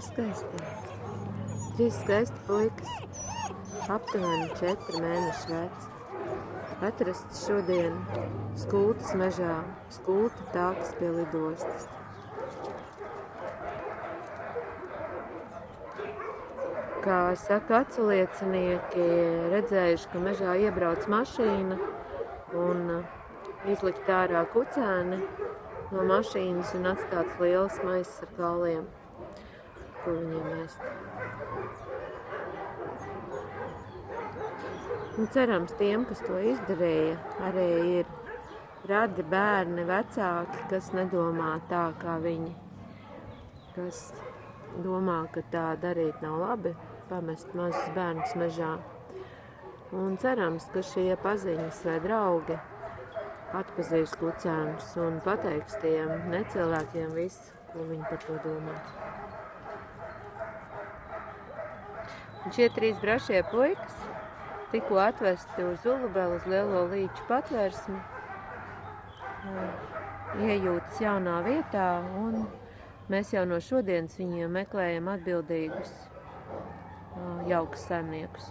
Skaisti. 3 skaisti puikas, aptuveni 4 mēneši veci. Atrasts šodien Skultas mežā, Skulta tākas pie lidostas. Kā saka aculiecinieki, redzējuši, ka mežā iebrauc mašīna un izlikt ārā kucēni no mašīnas un atstāts liels maiss ar kauliem, ko viņiem ēst. Un cerams, tiem, kas to izdarīja, arī ir radi, bērni, vecāki, kas nedomā tā kā viņi, kas domā, ka tā darīt nav labi, pamest mazus bērnus mežā. Un cerams, ka šie paziņas vai draugi atpazīs kucēnus un pateiks tiem necilvēkiem visu, ko viņi par to domā. Un šie 3 brašie puikas tikko atvesti uz Ulubeli, uz Lielo līču patvērsmi, iejūtas jaunā vietā, un mēs jau no šodienas viņiem meklējam atbildīgus jaukas saimniekus.